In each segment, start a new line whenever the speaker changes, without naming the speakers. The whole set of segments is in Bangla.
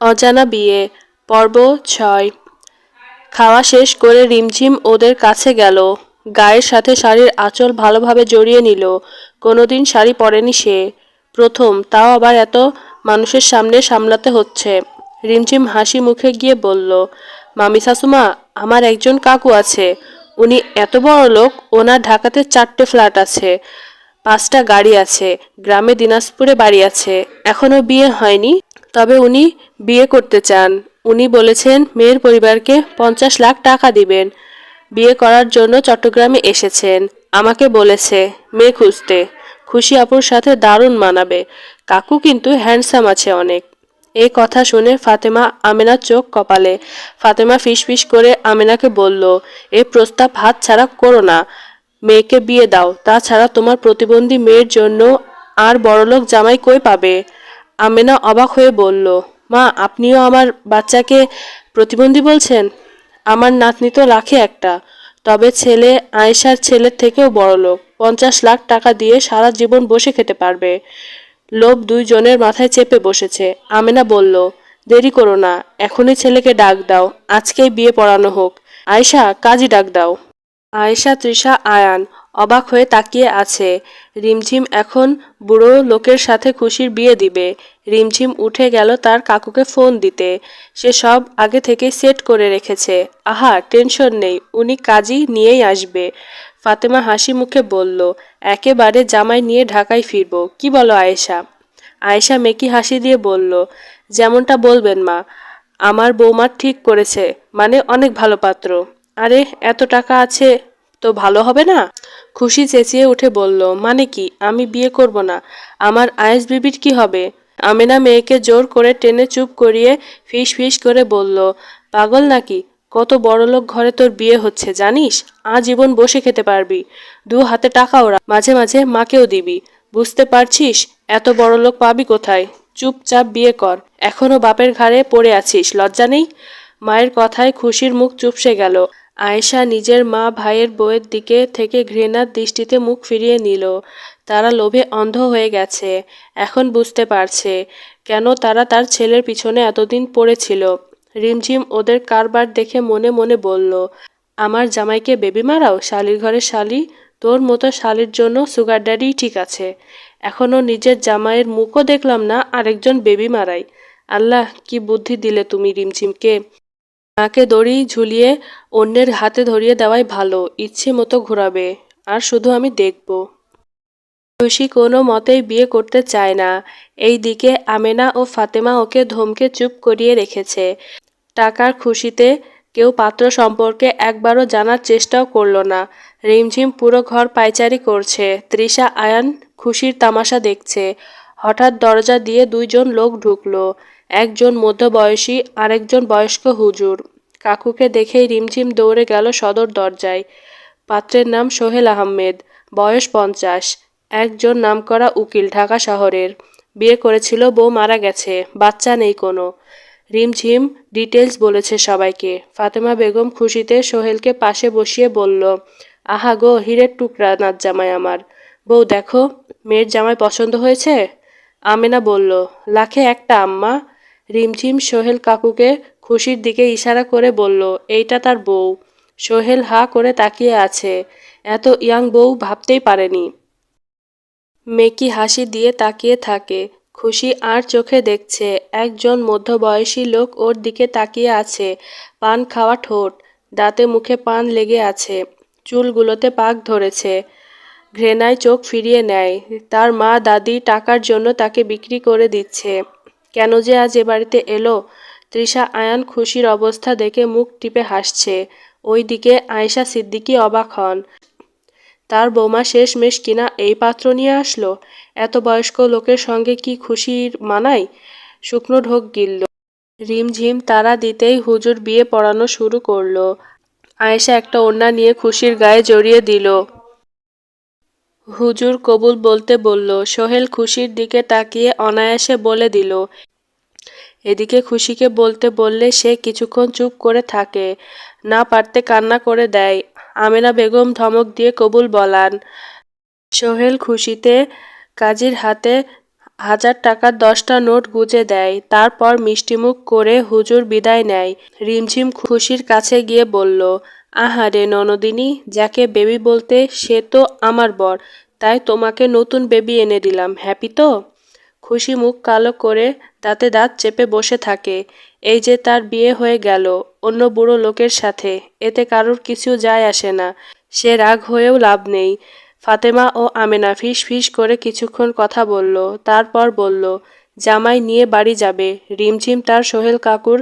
অজানা বিয়ে পর্ব ৬। খাওয়া শেষ করে রিমঝিম ওদের কাছে গেল। গায়ের সাথে শাড়ির আঁচল ভালোভাবে জড়িয়ে নিল। কোনোদিন শাড়ি পরেনি সে, প্রথম, তাও আবার এত মানুষের সামনে সামলাতে হচ্ছে। রিমঝিম হাসি মুখে গিয়ে বলল, মামি শাশুমা, আমার একজন কাকু আছে, উনি এত বড় লোক, ওনার ঢাকাতে 4টে ফ্ল্যাট আছে, 5টা গাড়ি আছে, গ্রামে দিনাজপুরে বাড়ি আছে, এখনো বিয়ে হয়নি, তবে উনি বিয়ে করতে চান। উনি বলেছেন মেয়ের পরিবারকে 50 লাখ টাকা দিবেন। বিয়ে করার জন্য চট্টগ্রামে এসেছেন। আমাকে বলেছে মেয়ে খুঁজতে। খুশি আপুর সাথে দারুণ মানাবে। কাকু কিন্তু হ্যান্ডসাম আছে অনেক। এই কথা শুনে ফাতেমা আমেনার চোখ কপালে। ফাতেমা ফিসফিস করে আমেনাকে বলল, এই প্রস্তাব হাত ছাড়া করো না, মেয়েকে বিয়ে দাও, তাছাড়া তোমার প্রতিবন্ধী মেয়ের জন্য আর বড়লোক জামাই কই পাবে? আমেনা অবাক হয়ে বলল, মা, আপনিও আমার বাচ্চাকে প্রতিবন্ধী বলছেন? আমার নাতনি তো লাখে একটা, তবে ছেলে আয়েশার ছেলের থেকেও বড়লোক, 50 লাখ টাকা দিয়ে সারা জীবন বসে খেতে পারবে। লোভ দুইজনের মাথায় চেপে বসেছে। আমেনা বলল, দেরি করো না, এখনই ছেলেকে ডাক দাও, আজকেই বিয়ে পড়ানো হোক। আয়েশা, কাজী ডাক দাও। আয়েশা, তৃষা, আয়ান অবাক হয়ে তাকিয়ে আছে। রিমঝিম এখন বুড়ো লোকের সাথে খুশির বিয়ে দিবে। রিমঝিম উঠে গেল তার কাকুকে ফোন দিতে। সে সব আগে থেকেই সেট করে রেখেছে। আহা, টেনশন নেই, উনি কাজী নিয়েই আসবে। ফাতেমা হাসি মুখে বলল, একেবারে জামাই নিয়ে ঢাকায় ফিরব, কি বলো আয়েশা? আয়েশা মেকি হাসি দিয়ে বলল, যেমনটা বলবেন মা, আমার বৌমা ঠিক করেছে, মানে অনেক ভালো পাত্র। আরে, এত টাকা আছে তো ভালো হবে না? খুশি চেঁচিয়ে উঠে বলল, মানে কি, আমি বিয়ে করব না, আমার আয়েশ বিবির কি হবে? আমেনা মেয়েকে জোর করে টেনে চুপ করিয়ে ফিস ফিস করে বলল, পাগল নাকি? কত বড়লোক ঘরে তোর বিয়ে হচ্ছে জানিস? আজীবন বসে খেতে পারবি, 2 হাতে টাকা ওরা, মাঝে মাঝে মাকেও দিবি। বুঝতে পারছিস এত বড়লোক পাবি কোথায়? চুপচাপ বিয়ে কর, এখনো বাপের ঘাড়ে পড়ে আছিস, লজ্জা নেই? মায়ের কথায় খুশির মুখ চুপসে গেল। আয়েশা নিজের মা ভাইয়ের বউয়ের দিকে থেকে ঘৃণার দৃষ্টিতে মুখ ফিরিয়ে নিল। তারা লোভে অন্ধ হয়ে গেছে। এখন বুঝতে পারছে কেন তারা তার ছেলের পিছনে এতদিন পড়েছিল। রিমঝিম ওদের কারবার দেখে মনে মনে বলল, আমার জামাইকে বেবি মারাও, শালির ঘরে শালি, তোর মতো শালির জন্য সুগার ড্যাডি ঠিক আছে। এখনো নিজের জামাইয়ের মুখও দেখলাম না, আরেকজন বেবি মারাই। আল্লাহ, কি বুদ্ধি দিলে তুমি রিমঝিমকে। নাকে দড়ি ঝুলিয়ে অন্যের হাতে ধরিয়ে দেওয়াই ভালো, ইচ্ছে মতো ঘোরাবে, আর শুধু আমি দেখব। খুশি কোনো মতেই বিয়ে করতে চায় না। এই দিকে আমেনা ও ফাতেমা ওকে ধমকে চুপ করিয়ে রেখেছে। টাকার খুশিতে কেউ পাত্র সম্পর্কে একবারও জানার চেষ্টাও করল না। রিমঝিম পুরো ঘর পায়চারি করছে। তৃষা আয়ান খুশির তামাশা দেখছে। হঠাৎ দরজা দিয়ে 2জন লোক ঢুকলো। একজন মধ্যবয়সী, আরেকজন বয়স্ক হুজুর। কাকুকে দেখেই রিমঝিম দৌড়ে গেল সদর দরজায়। পাত্রের নাম সোহেল আহমেদ, বয়স 50, একজন নামকরা উকিল ঢাকা শহরের। বিয়ে করেছিল, বউ মারা গেছে, বাচ্চা নেই কোনো। রিমঝিম ডিটেলস বলেছে সবাইকে। ফাতেমা বেগম খুশিতে সোহেলকে পাশে বসিয়ে বলল, আহা গো, হীরের টুকরা নাচ জামাই আমার। বউ দেখো, মেয়ের জামাই পছন্দ হয়েছে? আমেনা বলল, লাখে একটা আম্মা। রিমঝিম সোহেল কাকুকে খুশির দিকে ইশারা করে বলল, এইটা তার বউ। সোহেল হা করে তাকিয়ে আছে। এত ইয়াং বউ ভাবতেই পারেনি। মেকি হাসি দিয়ে তাকিয়ে থাকে। খুশি আর চোখে দেখছে একজন মধ্যবয়সী লোক ওর দিকে তাকিয়ে আছে। পান খাওয়া ঠোঁট, দাঁতে মুখে পান লেগে আছে, চুলগুলোতে পাক ধরেছে। ঘৃণায় চোখ ফিরিয়ে নেয়। তার মা দাদি টাকার জন্য তাকে বিক্রি করে দিচ্ছে। কেন যে আজ এ বাড়িতে এলো? তৃষা আয়ান খুশির অবস্থা দেখে মুখ টিপে হাসছে। ওই দিকে আয়েশা সিদ্দিকী অবাক হন। তার বৌমা শেষমেশ কিনা এই পাত্র নিয়ে আসলো। এত বয়স্ক লোকের সঙ্গে কি খুশির মানায়? শুকনো ঢোক গিলল। রিমঝিম তারা দিতেই হুজুর বিয়ে পড়ানো শুরু করলো। আয়েশা একটা ওড়না নিয়ে খুশির গায়ে জড়িয়ে দিল। হুজুর কবুল বলতে বলল। সোহেল খুশির দিকে তাকিয়ে অনায়াসে বলে দিল। এদিকে খুশিকে বলতে বললে সে কিছুক্ষণ চুপ করে থাকে, না পারতে কান্না করে দেয়। আমেনা বেগম ধমক দিয়ে কবুল বলান। সোহেল খুশিতে কাজীর হাতে 1000 টাকার 10টা নোট গুজে দেয়। তারপর মিষ্টিমুখ করে হুজুর বিদায় নেয়। রিমঝিম খুশির কাছে গিয়ে বলল, আহারে ননদিনী, যাকে বেবি বলতে সে তো আমার বর, তাই তোমাকে নতুন বেবি এনে দিলাম। হ্যাপি তো? খুশি মুখ কালো করে দাঁতে দাঁত চেপে বসে থাকে। এই যে তার বিয়ে হয়ে গেল অন্য বুড়ো লোকের সাথে, এতে কারোর কিছু যায় আসে না। সে রাগ হয়েও লাভ নেই। ফাতেমা ও আমেনা ফিস ফিস করে কিছুক্ষণ কথা বলল, তারপর বলল, জামাই নিয়ে বাড়ি যাবে। রিমঝিম তার সোহেল কাকুর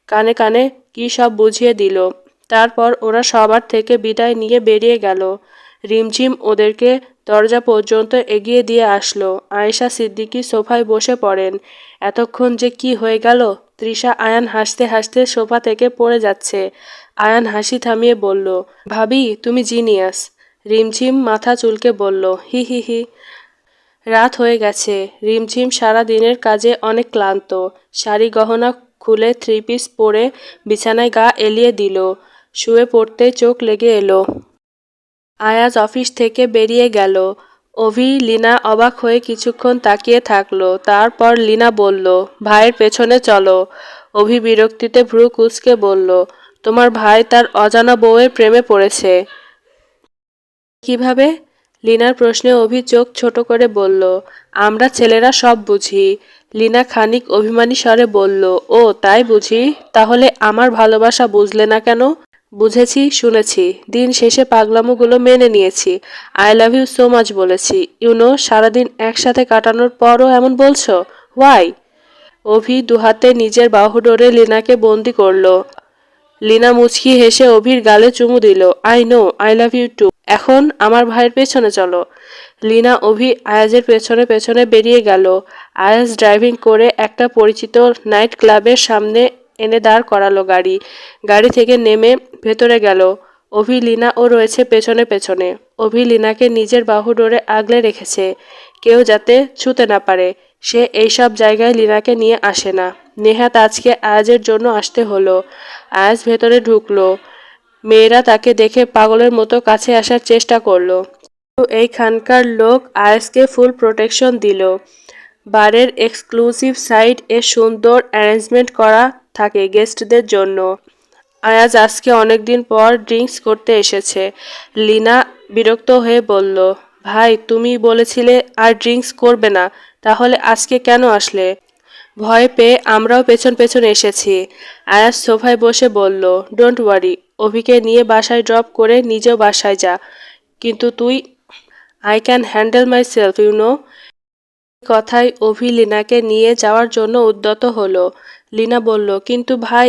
কানে কানে কী সব বুঝিয়ে দিল। তারপর ওরা সবার থেকে বিদায় নিয়ে বেরিয়ে গেল। রিমঝিম ওদেরকে দরজা পর্যন্ত এগিয়ে দিয়ে আসলো। আয়েশা সিদ্দিকী সোফায় বসে পড়েন। এতক্ষণ যে কি হয়ে গেল! তৃষা আয়ান হাসতে হাসতে সোফা থেকে পড়ে যাচ্ছে। আয়ান হাসি থামিয়ে বলল, ভাবি তুমি জিনিয়াস। রিমঝিম মাথা চুলকে বলল, হি হি হি। রাত হয়ে গেছে। রিমঝিম সারা দিনের কাজে অনেক ক্লান্ত। শাড়ি গহনা খুলে 3 পিস পরে বিছানায় গা এলিয়ে দিল। শুয়ে পড়তে চোখ লেগে এলো। আয়াজ অফিস থেকে বেরিয়ে গেল। অভি লিনা অবাক হয়ে কিছুক্ষণ তাকিয়ে থাকলো। তারপর লিনা বলল, ভাইয়ের পেছনে চলো। অভি বিরক্তিতে ভ্রু কুঁচকে বলল, তোমার ভাই তার অজানা বউয়ের প্রেমে পড়েছে। কিভাবে? লিনার প্রশ্নে অভি চোখ ছোট করে বলল, আমরা ছেলেরা সব বুঝি। লিনা খানিক অভিমানী স্বরে বলল, ও তাই বুঝি? তাহলে আমার ভালোবাসা বুঝলে না কেন? বুঝেছি, শুনেছি, দিন শেষে পাগলামোগুলো মেনে নিয়েছি। I love you so much বলেছি। ইউনো, সারাদিন একসাথে কাটানোর পরও এমন বলছো? হোয়াই? অভি দুহাতে নিজের বাহু ডোরে লিনাকে বন্দি করল। লিনা মুচকি হেসে অভির গালে চুমু দিল। I know, I love you too. এখন আমার ভাইয়ের পেছনে চলো। লিনা অভি আয়াজের পেছনে পেছনে বেরিয়ে গেল। আয়াজ ড্রাইভিং করে একটা পরিচিত নাইট ক্লাবের সামনে এনে দাঁড় করালো গাড়ি। গাড়ি থেকে নেমে ভেতরে গেল। অভি লিনা ও রয়েছে পেছনে পেছনে। অভি লিনাকে নিজের বাহু ডোরে আগলে রেখেছে, কেউ যাতে ছুতে না পারে। সে এইসব জায়গায় লিনাকে নিয়ে আসে না। নেহাত আজকে আয়াজের জন্য আসতে হলো। আয়াজ ভেতরে ঢুকলো। মেয়েরা তাকে দেখে পাগলের মতো কাছে আসার চেষ্টা করলো। এইখানকার লোক আয়াজকে ফুল প্রোটেকশন দিল। বারের এক্সক্লুসিভ সাইড এ সুন্দর অ্যারেঞ্জমেন্ট করা থাকে গেস্টদের জন্য। আয়াজ আজকে অনেকদিন পর ড্রিঙ্কস করতে এসেছে। লিনা বিরক্ত হয়ে বলল, ভাই তুমি বলেছিলে আর ড্রিঙ্কস করবে না, তাহলে আজকে কেন আসলে? ভয় পেয়ে আমরাও পেছন পেছন এসেছি। আয়াজ সোফায় বসে বলল, ডোন্ট ওয়ারি, অভিকে নিয়ে বাসায় ড্রপ করে নিজেও বাসায় যা। কিন্তু তুই? I can handle myself you know. কথায় অভি লিনাকে নিয়ে যাওয়ার জন্য উদ্যত হলো। লিনা বলল, কিন্তু ভাই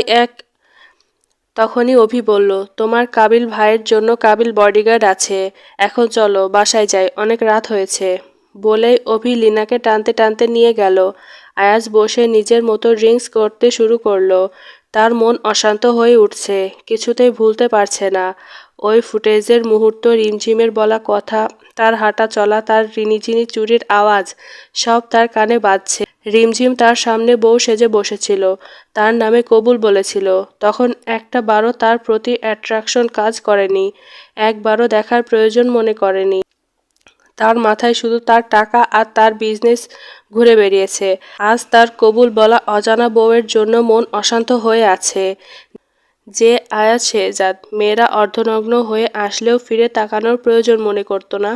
তখনই অভি বলল, তোমার কাবিল ভাইয়ের জন্য কাবিল বডিগার্ড আছে। এখন চলো বাসায় যাই, অনেক রাত হয়েছে। বলেই অভি লিনাকে টানতে টানতে নিয়ে গেল। আয়াজ বসে নিজের মতো ড্রিঙ্কস করতে শুরু করলো। তার মন অশান্ত হয়ে উঠছে, কিছুতেই ভুলতে পারছে না। ওই ফুটেজের মুহূর্ত, রিমঝিমের বলা কথা, তার হাঁটা চলা, তার রিনিঝিনি চুরির আওয়াজ, সব তার কানে বাজছে। রিমঝিম তার সামনে বউ সেজে বসেছিল, তার নামে কবুল বলেছিল। তখন একটা বারও তার প্রতি অ্যাট্রাকশন কাজ করেনি, একবারও দেখার প্রয়োজন মনে করেনি। তার মাথায় শুধু তার টাকা আর তার বিজনেস ঘুরে বেরিয়েছে। আজ তার কবুল বলা অজানা বউয়ের জন্য মন অশান্ত হয়ে আছে। যে আয়াজ শেহজাদ, মেয়েরা অর্ধনগ্ন হয়ে আসলেও ফিরে তাকানোর প্রয়োজন মনে করত না,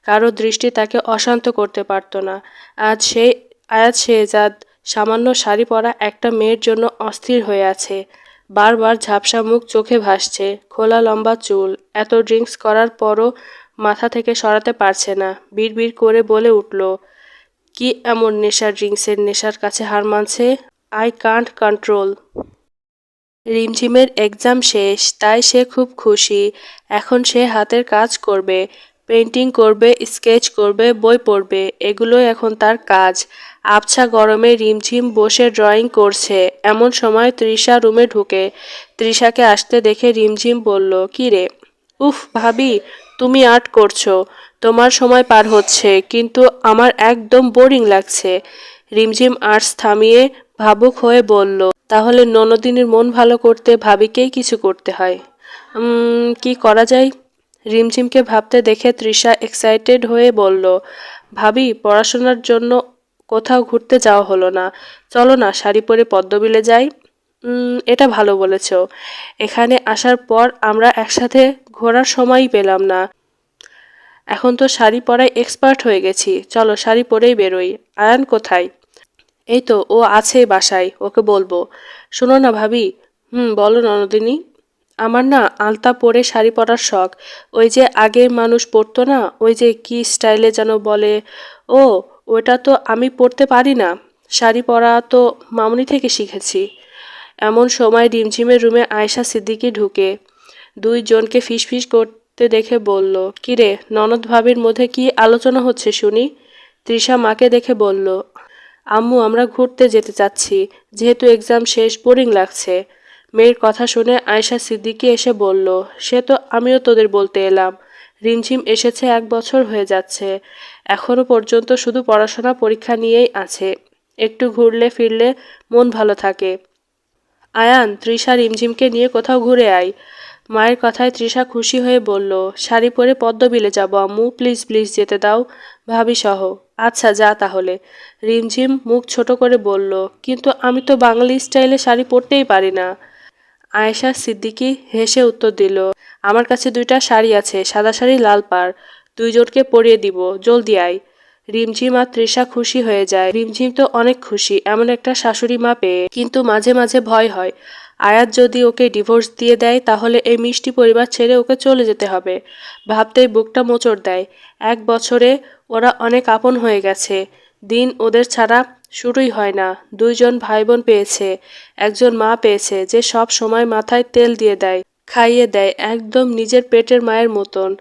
কারো দৃষ্টি তাকে অশান্ত করতে পারত না। আজ সেই আয়াজ শেহজাদ সামান্য শাড়ি পরা একটা মেয়ের জন্য অস্থির হয়ে আছে। বারবার ঝাপসা মুখ চোখে ভাসছে, খোলা লম্বা চুল। এত ড্রিঙ্কস করার পরও মাথা থেকে সরাতে পারছে না। বিড়বিড় করে বলে উঠল, কি এমন নেশা ড্রিঙ্কসের নেশার কাছে হার মানছে? I can't control. রিমঝিমের এক্সাম শেষ, তাই সে খুব খুশি। এখন সে হাতের কাজ করবে, পেন্টিং করবে, স্কেচ করবে, বই পড়বে, এগুলোই এখন তার কাজ। আবছা গরমে রিমঝিম বসে ড্রয়িং করছে। এমন সময় তৃষা রুমে ঢুকে। তৃষাকে আসতে দেখে রিমঝিম বলল, কি রে? উফ ভাবি, তুমি আর্ট করছো, তোমার সময় পার হচ্ছে, কিন্তু আমার একদম বোরিং লাগছে। রিমঝিম আর্টস থামিয়ে ভাবুক হয়ে বলল, তাহলে ননদিনীর মন ভালো করতে ভাবিকেই কিছু করতে হয়। কি করা যায়? রিমঝিমকে ভাবতে দেখে তৃষা এক্সাইটেড হয়ে বলল, ভাবি পড়াশোনার জন্য কোথাও ঘুরতে যাওয়া হলো না। চলো না শাড়ি পরে পদ্মবিলে যাই। এটা ভালো বলেছ। এখানে আসার পর আমরা একসাথে ঘোরার সময়ই পেলাম না। এখন তো শাড়ি পরায় এক্সপার্ট হয়ে গেছি। চলো শাড়ি পরেই বেরোই। আয়ান কোথায়? এই তো ও আছে বাসায়, ওকে বলবো। শোনো না ভাবি। বলো ননদিনী। আমার না আলতা পরে শাড়ি পরার শখ। ওই যে আগের মানুষ পরতো না, ওই যে কি স্টাইলে যেন বলে। ও, ওটা তো আমি পরতে পারি না। শাড়ি পরা তো মামুনি থেকে শিখেছি। এমন সময় রিমঝিমের রুমে আয়েশা সিদ্দিকী ঢুকে দুইজনকে ফিসফিস করতে দেখে বলল, কিরে ননদ ভাবির মধ্যে কি আলোচনা হচ্ছে শুনি? তৃষা মাকে দেখে বলল, আম্মু আমরা ঘুরতে যেতে চাচ্ছি, যেহেতু এক্সাম শেষ, বোরিং লাগছে। মেয়ের কথা শুনে আয়েশা সিদ্দিকী এসে বলল, সে তো আমিও তোদের বলতে এলাম। রিমঝিম এসেছে 1 বছর হয়ে যাচ্ছে, এখনো পর্যন্ত শুধু পড়াশোনা পরীক্ষা নিয়েই আছে। একটু ঘুরলে ফিরলে মন ভালো থাকে। আয়ান, তৃষা রিমঝিমকে নিয়ে কোথাও ঘুরে আয়। মায়ের কথায় তৃষা খুশি হয়ে বলল, শাড়ি পরে পদ্মবিলে যাব আম্মু, প্লিজ প্লিজ যেতে দাও, ভাবি সহ। আচ্ছা যা তাহলে। রিমঝিম মুখ ছোট করে বলল, কিন্তু আমি তো বাঙালি স্টাইলে শাড়ি পরতেই পারি না। আয়েশা সিদ্দিকী হেসে উত্তর দিল, আমার কাছে 2টা শাড়ি আছে, সাদা শাড়ি লাল পাড়, দুইজনকে পরিয়ে দিব, জলদি আয়। রিমঝিম আর তৃষা খুশি হয়ে যায়। রিমঝিম তো অনেক খুশি এমন একটা শাশুড়ি মা পেয়ে, কিন্তু মাঝে মাঝে ভয় হয়, আয়াত যদি ওকে ডিভোর্স দিয়ে দেয় তাহলে এই মিষ্টি পরিবার ছেড়ে ওকে চলে যেতে হবে। ভাবতেই বুকটা মোচড় দেয়। 1 বছরে ওরা অনেক আপন হয়ে গেছে, দিন ওদের ছাড়া শুরুই হয় না। দুইজন ভাই বোন পেয়েছে, একজন মা পেয়েছে যে সব সময় মাথায় তেল দিয়ে দেয়, খাইয়ে দেয়, একদম নিজের পেটের মায়ের মতন।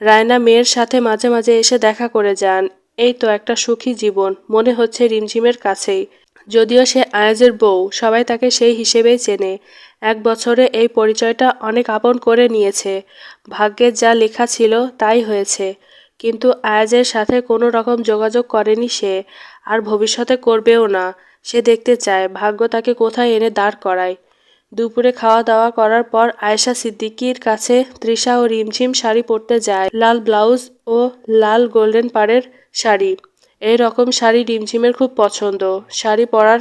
রায়না মেয়ের সাথে মাঝে মাঝে এসে দেখা করে যান। এই তো একটা সুখী জীবন মনে হচ্ছে রিমঝিমের কাছেই। যদিও সে আয়াজের বউ, সবাই তাকে সেই হিসেবেই চেনে। 1 বছরে এই পরিচয়টা অনেক আপন করে নিয়েছে। ভাগ্যের যা লেখা ছিল তাই হয়েছে। কিন্তু আয়াজের সাথে কোনো রকম যোগাযোগ করেনি সে, আর ভবিষ্যতে করবেও না। সে দেখতে চায় ভাগ্য তাকে কোথায় এনে দাঁড় করায়। দুপুরে খাওয়া দাওয়া করার পর আয়েশা সিদ্দিকীর কাছে তৃষা ও রিমঝিম শাড়ি পরতে যায়। লাল ব্লাউজ ও লাল গোল্ডেন পাড়ের শাড়ি। এই রকম শাড়ি রিমঝিমের খুব পছন্দ। শাড়ি পরার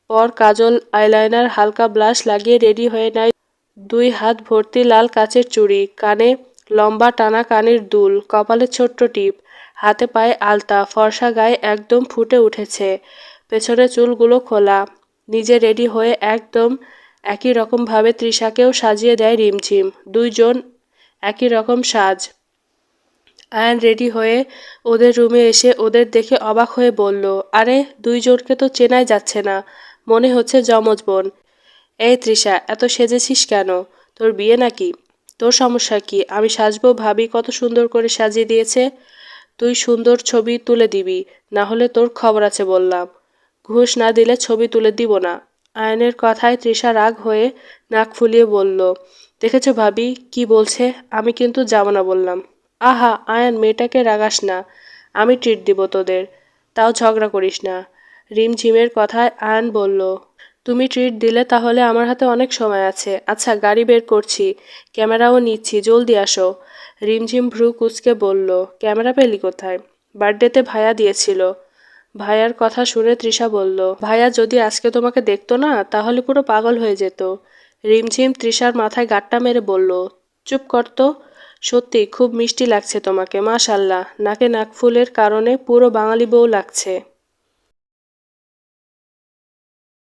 পর কাজল, আইলাইনার, হালকা ব্লাশ লাগিয়ে রেডি হয়ে নেয়। 2 হাত ভর্তি লাল কাচের চুড়ি, কানে লম্বা টানা কানের দুল, কপালে ছোট্ট টিপ, হাতে পায়ে আলতা, ফর্সা গায়ে একদম ফুটে উঠেছে। পেছনে চুলগুলো খোলা। নিজে রেডি হয়ে একদম একই রকমভাবে তৃষাকেও সাজিয়ে দেয় রিমঝিম। দুইজন একই রকম সাজ। আয়ান রেডি হয়ে ওদের রুমে এসে ওদের দেখে অবাক হয়ে বলল, আরে দুইজনকে তো চেনাই যাচ্ছে না, মনে হচ্ছে যমজ বোন। এই তৃষা, এত সেজেছিস কেন? তোর বিয়ে নাকি? তোর সমস্যা কি? আমি সাজবো ভাবি কত সুন্দর করে সাজিয়ে দিয়েছে। তুই সুন্দর ছবি তুলে দিবি, না হলে তোর খবর আছে বললাম। ঘুষ না দিলে ছবি তুলে দিব না। আয়নের কথায় তৃষা রাগ হয়ে নাক ফুলিয়ে বলল, দেখেছো ভাবি কি বলছে, আমি কিন্তু যাব না বললাম। আহা আয়ান, মেয়েটাকে রাগাস না, আমি ট্রিট দিব তোদের, তাও ঝগড়া করিস না। রিমঝিমের কথায় আয়ান বলল, তুমি ট্রিট দিলে তাহলে আমার হাতে অনেক সময় আছে। আচ্ছা গাড়ি বের করছি, ক্যামেরাও নিচ্ছি, জলদি আসো। রিমঝিম ভ্রু কুচকে বলল, ক্যামেরা পেলি কোথায়? বার্থডেতে ভাইয়া দিয়েছিল। ভাইয়ার কথা শুনে তৃষা বলল, ভাইয়া যদি আজকে তোমাকে দেখতো না তাহলে পুরো পাগল হয়ে যেত। রিমঝিম তৃষার মাথায় গাঁটটা মেরে বলল, চুপ কর তো। সত্যি খুব মিষ্টি লাগছে তোমাকে, মাশাআল্লাহ, নাকে নাকফুলের কারণে পুরো বাঙালি বউ লাগছে।